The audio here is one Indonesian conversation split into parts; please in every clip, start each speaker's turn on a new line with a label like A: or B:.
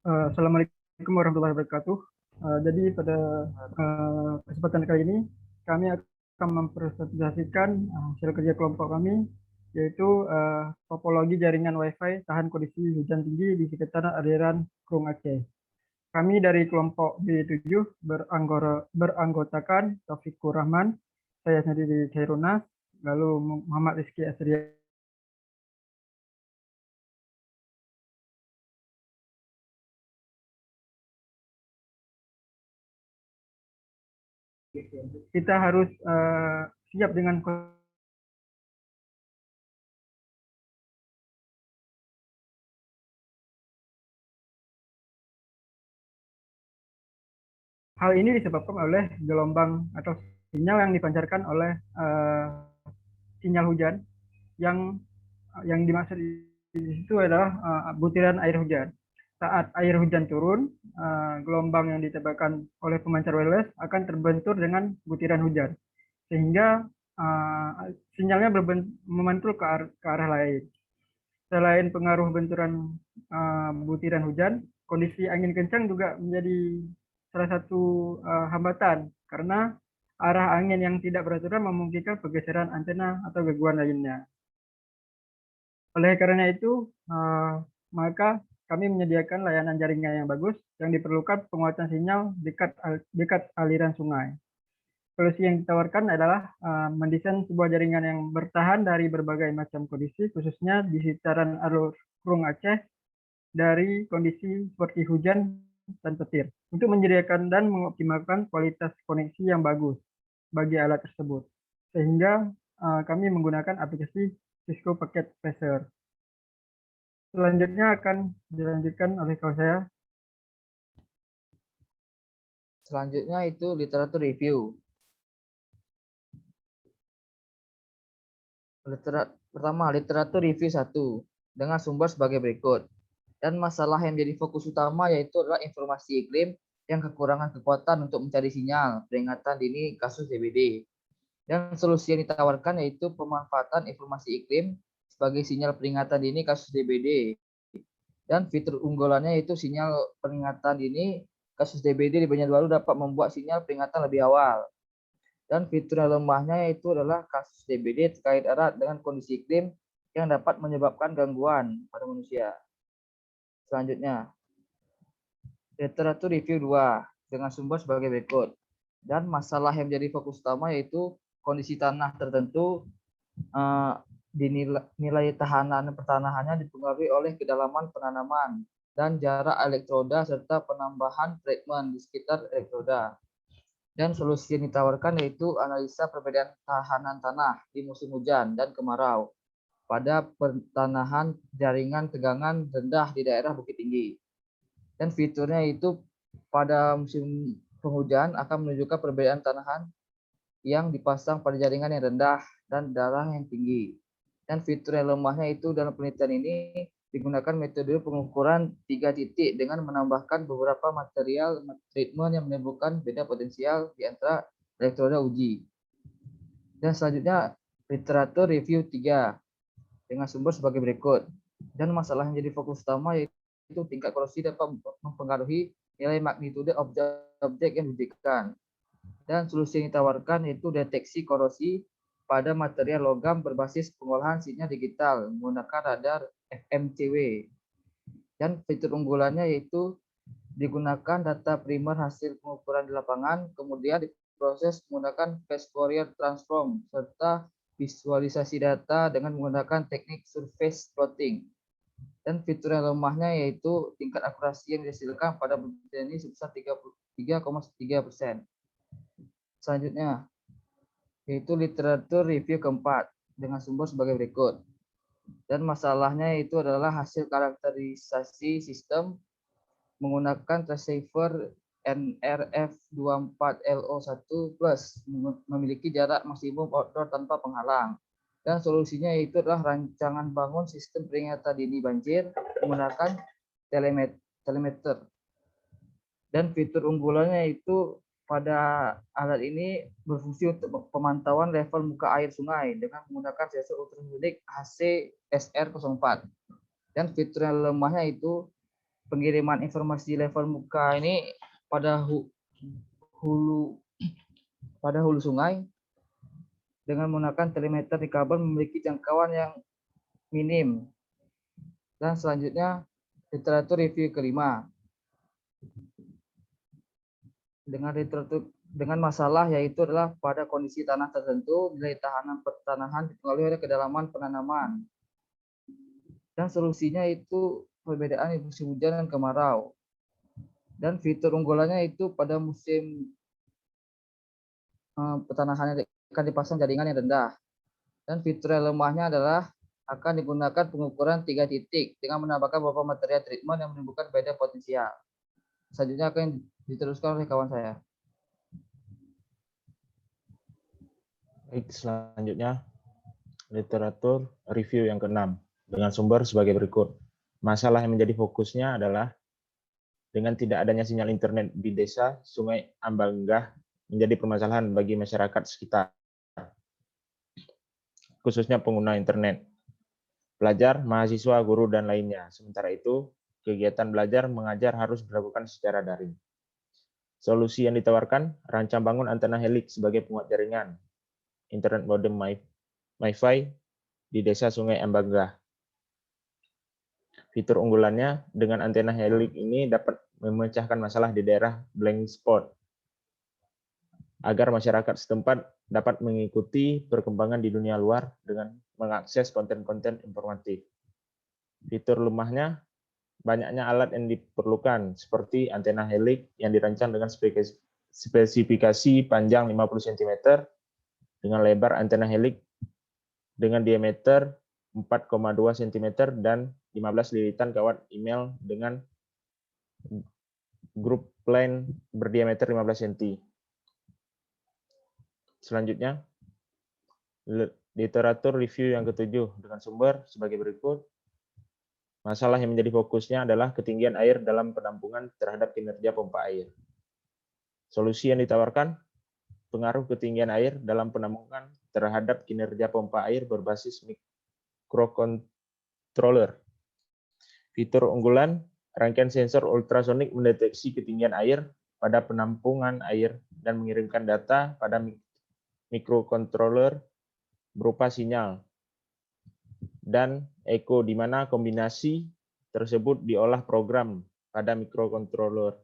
A: Assalamualaikum warahmatullahi wabarakatuh. Jadi pada kesempatan kali ini kami akan mempresentasikan hasil kerja kelompok kami, yaitu topologi jaringan WiFi tahan kondisi hujan tinggi di sekitar aliran Krung Aceh. Kami dari kelompok B7 beranggotakan Taufikur Rahman, saya sendiri Khairunnas, lalu Muhammad Rizky Asria. Kita harus siap dengan hal ini disebabkan oleh gelombang atau sinyal yang dipancarkan oleh sinyal hujan yang dimaksud itu adalah butiran air hujan. Saat air hujan turun, gelombang yang ditembakkan oleh pemancar wireless akan terbentur dengan butiran hujan, sehingga sinyalnya memantul ke arah lain. Selain pengaruh benturan butiran hujan, kondisi angin kencang juga menjadi salah satu hambatan karena arah angin yang tidak beraturan memungkinkan pergeseran antena atau gangguan lainnya. Oleh karena itu, maka kami menyediakan layanan jaringan yang bagus yang diperlukan penguatan sinyal dekat aliran sungai. Solusi yang ditawarkan adalah mendesain sebuah jaringan yang bertahan dari berbagai macam kondisi, khususnya di sekitaran alur Krung Aceh, dari kondisi seperti hujan dan petir, untuk menyediakan dan mengoptimalkan kualitas koneksi yang bagus bagi alat tersebut. Sehingga kami menggunakan aplikasi Cisco Packet Tracer. Selanjutnya akan dilanjutkan oleh kawan saya.
B: Selanjutnya itu literatur review. Pertama, literatur review 1 dengan sumber sebagai berikut. Dan masalah yang menjadi fokus utama yaitu adalah informasi iklim yang kekurangan kekuatan untuk mencari sinyal peringatan dini kasus DBD. Dan solusi yang ditawarkan yaitu pemanfaatan informasi iklim sebagai sinyal peringatan dini kasus DBD. Dan fitur unggulannya yaitu sinyal peringatan dini kasus DBD di Banjarbaru dapat membuat sinyal peringatan lebih awal. Dan fitur yang lemahnya yaitu adalah kasus DBD terkait erat dengan kondisi iklim yang dapat menyebabkan gangguan pada manusia. Selanjutnya, literatur review 2 dengan sumber sebagai berikut. Dan masalah yang menjadi fokus utama yaitu kondisi tanah tertentu nilai tahanan pertanahannya dipengaruhi oleh kedalaman penanaman dan jarak elektroda serta penambahan treatment di sekitar elektroda. Dan solusi yang ditawarkan yaitu analisa perbedaan tahanan tanah di musim hujan dan kemarau pada pertanahan jaringan tegangan rendah di daerah Bukit Tinggi. Dan fiturnya itu pada musim penghujan akan menunjukkan perbedaan tanahan yang dipasang pada jaringan yang rendah dan daerah yang tinggi. Dan fitur yang lemahnya itu dalam penelitian ini digunakan metode pengukuran 3 titik dengan menambahkan beberapa material treatment yang menimbulkan beda potensial di antara elektroda uji. Dan selanjutnya literatur review 3 dengan sumber sebagai berikut. Dan masalah yang jadi fokus utama yaitu tingkat korosi dapat mempengaruhi nilai magnitudo objek-objek yang diujikan. Dan solusi yang ditawarkan yaitu deteksi korosi pada material logam berbasis pengolahan sinyal digital menggunakan radar FMCW. Dan fitur unggulannya yaitu digunakan data primer hasil pengukuran di lapangan, kemudian diproses menggunakan phase Fourier transform, serta visualisasi data dengan menggunakan teknik surface plotting. Dan fitur yang lemahnya yaitu tingkat akurasi yang dihasilkan pada penelitian ini sebesar 33,3%. Selanjutnya, yaitu literatur review keempat dengan sumber sebagai berikut. Dan masalahnya itu adalah hasil karakterisasi sistem menggunakan transceiver NRF24LO1 plus memiliki jarak maksimum outdoor tanpa penghalang. Dan solusinya yaitu adalah rancangan bangun sistem peringatan dini banjir menggunakan telemeter. Dan fitur unggulannya itu pada alat ini berfungsi untuk pemantauan level muka air sungai dengan menggunakan sensor ultrasonik HC SR04. Dan fitur yang lemahnya itu pengiriman informasi level muka ini pada hulu sungai dengan menggunakan telemeter di kabel memiliki jangkauan yang minim. Dan selanjutnya literatur review kelima dengan masalah yaitu adalah pada kondisi tanah tertentu nilai tahanan pertanahan dipengaruhi oleh kedalaman penanaman, dan solusinya itu perbedaan musim hujan dan kemarau, dan fitur unggulannya itu pada musim pertanahan akan dipasang jaringan yang rendah, dan fitur yang lemahnya adalah akan digunakan pengukuran 3 titik dengan menambahkan beberapa material treatment yang menimbulkan beda potensial. Selanjutnya akan diteruskan oleh kawan saya.
C: Baik, selanjutnya literatur review yang keenam dengan sumber sebagai berikut. Masalah yang menjadi fokusnya adalah dengan tidak adanya sinyal internet di desa Sungai Ambanggah menjadi permasalahan bagi masyarakat sekitar, khususnya pengguna internet, pelajar, mahasiswa, guru, dan lainnya. Sementara itu, kegiatan belajar mengajar harus dilakukan secara daring. Solusi yang ditawarkan, rancang bangun antena helix sebagai penguat jaringan internet modem MiFi di desa Sungai Ambanggah. Fitur unggulannya, dengan antena helix ini dapat memecahkan masalah di daerah blank spot agar masyarakat setempat dapat mengikuti perkembangan di dunia luar dengan mengakses konten-konten informatif. Fitur lemahnya, banyaknya alat yang diperlukan, seperti antena helix yang dirancang dengan spesifikasi panjang 50 cm dengan lebar antena helix dengan diameter 4,2 cm dan 15 lilitan kawat email dengan grup line berdiameter 15 cm. Selanjutnya, literatur review yang ketujuh dengan sumber sebagai berikut. Masalah yang menjadi fokusnya adalah ketinggian air dalam penampungan terhadap kinerja pompa air. Solusi yang ditawarkan, pengaruh ketinggian air dalam penampungan terhadap kinerja pompa air berbasis microcontroller. Fitur unggulan, rangkaian sensor ultrasonik mendeteksi ketinggian air pada penampungan air dan mengirimkan data pada microcontroller berupa sinyal dan echo, di mana kombinasi tersebut diolah program pada microcontroller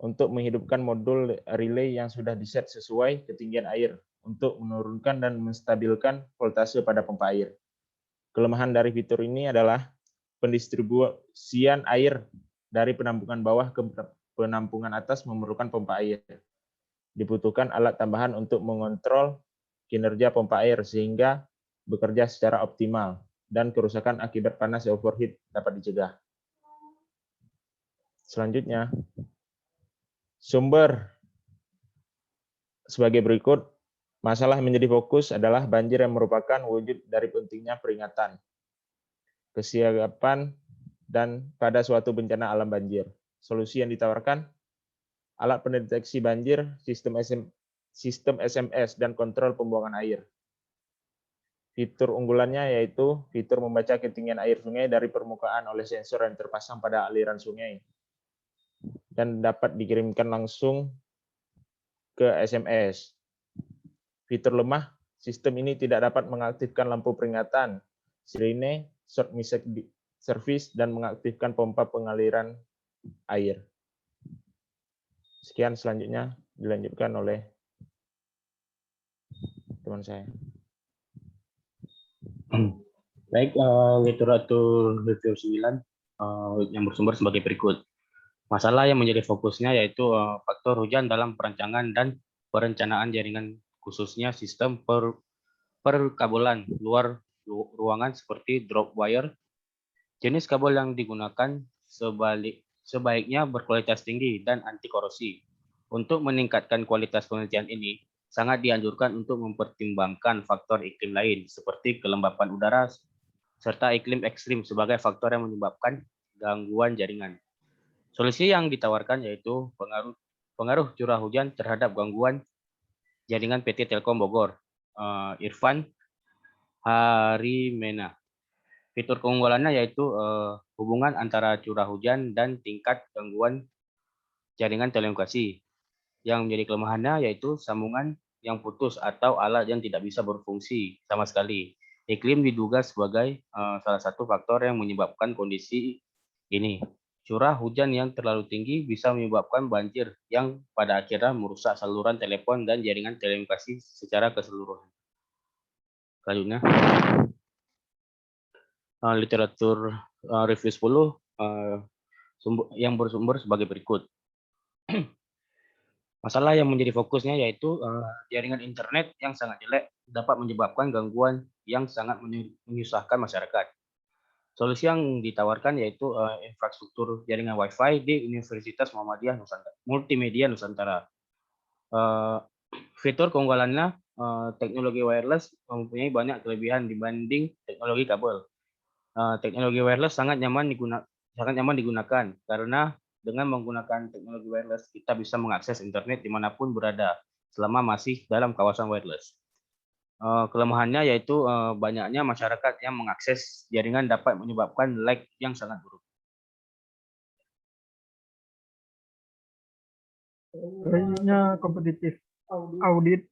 C: untuk menghidupkan modul relay yang sudah diset sesuai ketinggian air untuk menurunkan dan menstabilkan voltase pada pompa air. Kelemahan dari fitur ini adalah pendistribusian air dari penampungan bawah ke penampungan atas memerlukan pompa air. Dibutuhkan alat tambahan untuk mengontrol kinerja pompa air sehingga bekerja secara optimal dan kerusakan akibat panas overheat dapat dicegah. Selanjutnya, sumber sebagai berikut. Masalah yang menjadi fokus adalah banjir yang merupakan wujud dari pentingnya peringatan, kesiapan, dan pada suatu bencana alam banjir. Solusi yang ditawarkan, alat pendeteksi banjir, sistem SMS, dan kontrol pembuangan air. Fitur unggulannya yaitu fitur membaca ketinggian air sungai dari permukaan oleh sensor yang terpasang pada aliran sungai dan dapat dikirimkan langsung ke SMS. Fitur lemah, sistem ini tidak dapat mengaktifkan lampu peringatan, sirene, short message service, dan mengaktifkan pompa pengaliran air. Sekian, selanjutnya dilanjutkan oleh teman saya.
D: Baik, literatur review 9 yang bersumber sebagai berikut. Masalah yang menjadi fokusnya yaitu faktor hujan dalam perancangan dan perencanaan jaringan, khususnya sistem perkabelan luar ruangan seperti drop wire. Jenis kabel yang digunakan sebaiknya berkualitas tinggi dan anti korosi. Untuk meningkatkan kualitas penelitian ini, sangat dianjurkan untuk mempertimbangkan faktor iklim lain seperti kelembapan udara serta iklim ekstrim sebagai faktor yang menyebabkan gangguan jaringan. Solusi yang ditawarkan yaitu pengaruh curah hujan terhadap gangguan jaringan PT Telkom Bogor, Irfan Harimena. Fitur keunggulannya yaitu hubungan antara curah hujan dan tingkat gangguan jaringan telekomunikasi. Yang menjadi kelemahannya yaitu sambungan yang putus atau alat yang tidak bisa berfungsi sama sekali. Iklim diduga sebagai salah satu faktor yang menyebabkan kondisi ini. Curah hujan yang terlalu tinggi bisa menyebabkan banjir yang pada akhirnya merusak saluran telepon dan jaringan telekomunikasi secara keseluruhan. Selanjutnya, literatur review 10 yang bersumber sebagai berikut. Masalah yang menjadi fokusnya yaitu jaringan internet yang sangat jelek dapat menyebabkan gangguan yang sangat menyusahkan masyarakat. Solusi yang ditawarkan yaitu infrastruktur jaringan Wi-Fi di Universitas Muhammadiyah Nusantara, Multimedia Nusantara. Fitur keunggulannya, teknologi wireless mempunyai banyak kelebihan dibanding teknologi kabel. Teknologi wireless sangat nyaman digunakan karena dengan menggunakan teknologi wireless kita bisa mengakses internet dimanapun berada selama masih dalam kawasan wireless. Kelemahannya yaitu banyaknya masyarakat yang mengakses jaringan dapat menyebabkan lag yang sangat buruk.
A: Selanjutnya kompetitif audit.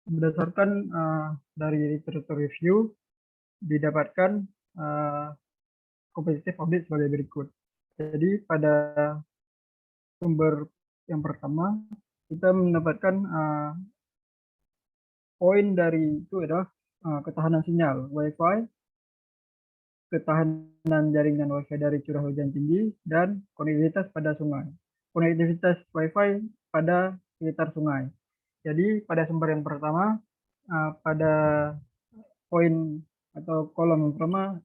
A: Berdasarkan dari literatur review didapatkan kompetitif audit sebagai berikut. Jadi pada sumber yang pertama kita mendapatkan poin dari itu adalah ketahanan sinyal Wi-Fi, ketahanan jaringan Wi-Fi dari curah hujan tinggi, dan konektivitas pada sungai. Konektivitas Wi-Fi pada sekitar sungai. Jadi pada sumber yang pertama, pada poin atau kolom yang pertama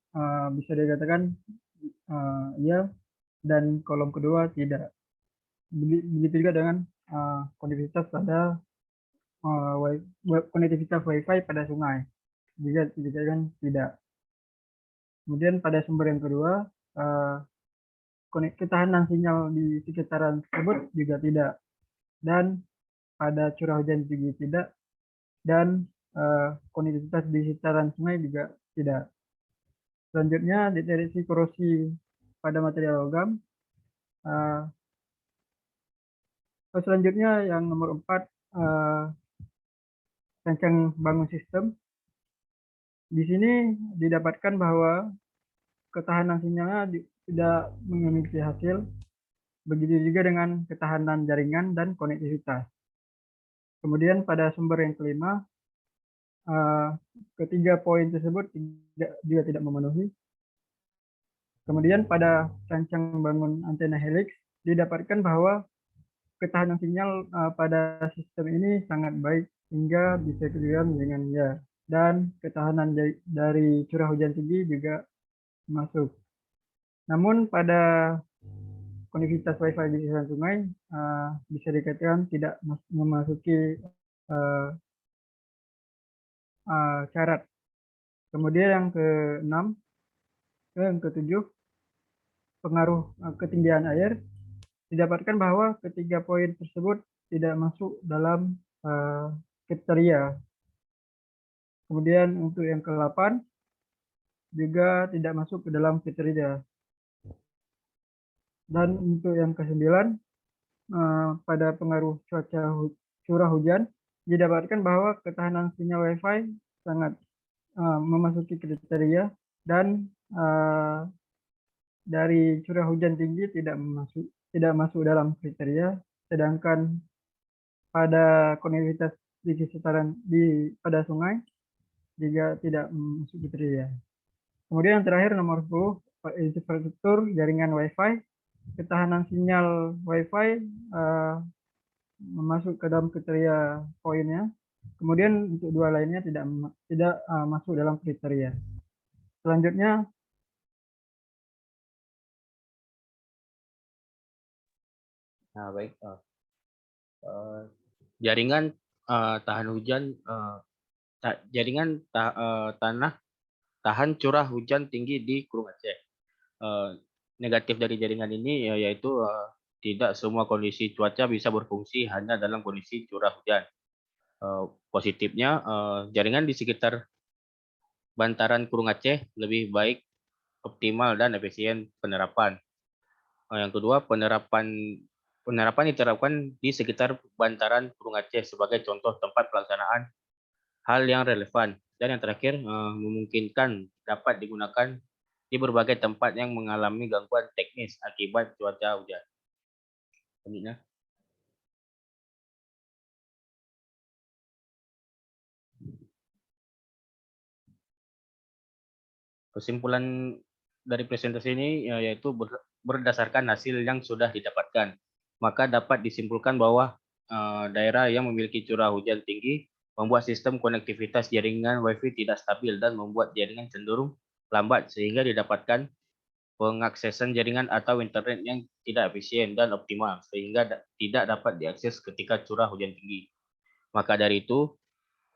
A: bisa dikatakan iya, dan kolom kedua tidak. Begitu juga dengan konektivitas pada konektivitas Wi-Fi pada sungai, juga dikatakan tidak. Kemudian pada sumber yang kedua, ketahanan sinyal di sekitaran tersebut juga tidak, dan pada curah hujan tinggi tidak, dan konektivitas di sekitaran sungai juga tidak. Selanjutnya, deteksi korosi pada material logam. Selanjutnya yang nomor 4, rancang bangun sistem. Di sini didapatkan bahwa ketahanan sinyalnya tidak memiliki hasil. Begitu juga dengan ketahanan jaringan dan konektivitas. Kemudian pada sumber yang kelima, ketiga poin tersebut juga tidak memenuhi. Kemudian pada rancang bangun antena helix didapatkan bahwa ketahanan sinyal pada sistem ini sangat baik hingga bisa dikatakan dengan ya, dan ketahanan dari curah hujan tinggi juga masuk. Namun pada konektivitas Wi-Fi di sekitar sungai bisa dikatakan tidak memasuki syarat. Kemudian yang ke-6, yang ke-7, pengaruh ketinggian air. Didapatkan bahwa ketiga poin tersebut tidak masuk dalam kriteria. Kemudian untuk yang ke-8 juga tidak masuk ke dalam kriteria. Dan untuk yang ke-9, pada pengaruh cuaca curah hujan, didapatkan bahwa ketahanan sinyal Wi-Fi sangat memasuki kriteria, dan dari curah hujan tinggi tidak masuk dalam kriteria, sedangkan pada konektivitas di sekitaran pada sungai juga tidak masuk kriteria. Kemudian yang terakhir nomor 10, infrastruktur jaringan Wi-Fi. Ketahanan sinyal Wi-Fi masuk ke dalam kriteria poinnya. Kemudian untuk dua lainnya tidak masuk dalam kriteria. Selanjutnya,
D: Nah, baik. Jaringan tahan hujan, jaringan tanah tahan curah hujan tinggi di Kurung Aceh. Negatif dari jaringan ini yaitu tidak semua kondisi cuaca bisa berfungsi hanya dalam kondisi curah hujan. Positifnya, jaringan di sekitar bantaran Kurung Aceh lebih baik, optimal, dan efisien penerapan. Yang kedua, penerapan diterapkan di sekitar bantaran Kurung Aceh sebagai contoh tempat pelaksanaan hal yang relevan. Dan yang terakhir, memungkinkan dapat digunakan di berbagai tempat yang mengalami gangguan teknis akibat cuaca hujan. Selanjutnya. Kesimpulan dari presentasi ini yaitu berdasarkan hasil yang sudah didapatkan, maka dapat disimpulkan bahwa daerah yang memiliki curah hujan tinggi membuat sistem konektivitas jaringan Wi-Fi tidak stabil dan membuat jaringan cenderung lambat sehingga didapatkan pengaksesan jaringan atau internet yang tidak efisien dan optimal sehingga tidak dapat diakses ketika curah hujan tinggi. Maka dari itu,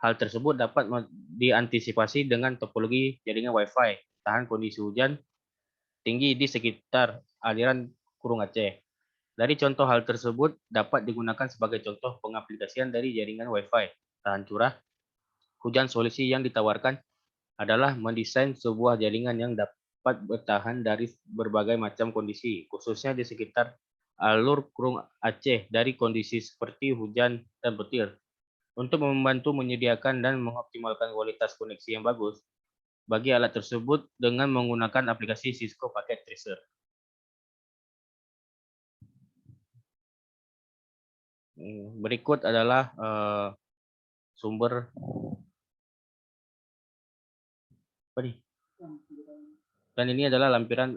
D: hal tersebut dapat diantisipasi dengan topologi jaringan Wi-Fi tahan kondisi hujan tinggi di sekitar aliran Kurung Aceh. Dari contoh hal tersebut dapat digunakan sebagai contoh pengaplikasian dari jaringan Wi-Fi tahan curah hujan. Solusi yang ditawarkan adalah mendesain sebuah jaringan yang dapat bertahan dari berbagai macam kondisi, khususnya di sekitar alur Kurung Aceh dari kondisi seperti hujan dan petir. Untuk membantu menyediakan dan mengoptimalkan kualitas koneksi yang bagus bagi alat tersebut dengan menggunakan aplikasi Cisco Packet Tracer. Berikut adalah sumber apa nih? Dan ini adalah lampiran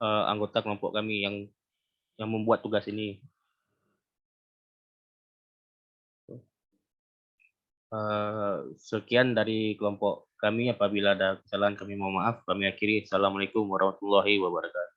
D: anggota kelompok kami yang membuat tugas ini. Sekian dari kelompok kami. Apabila ada kesalahan kami mohon maaf. Kami akhiri. Assalamualaikum warahmatullahi wabarakatuh.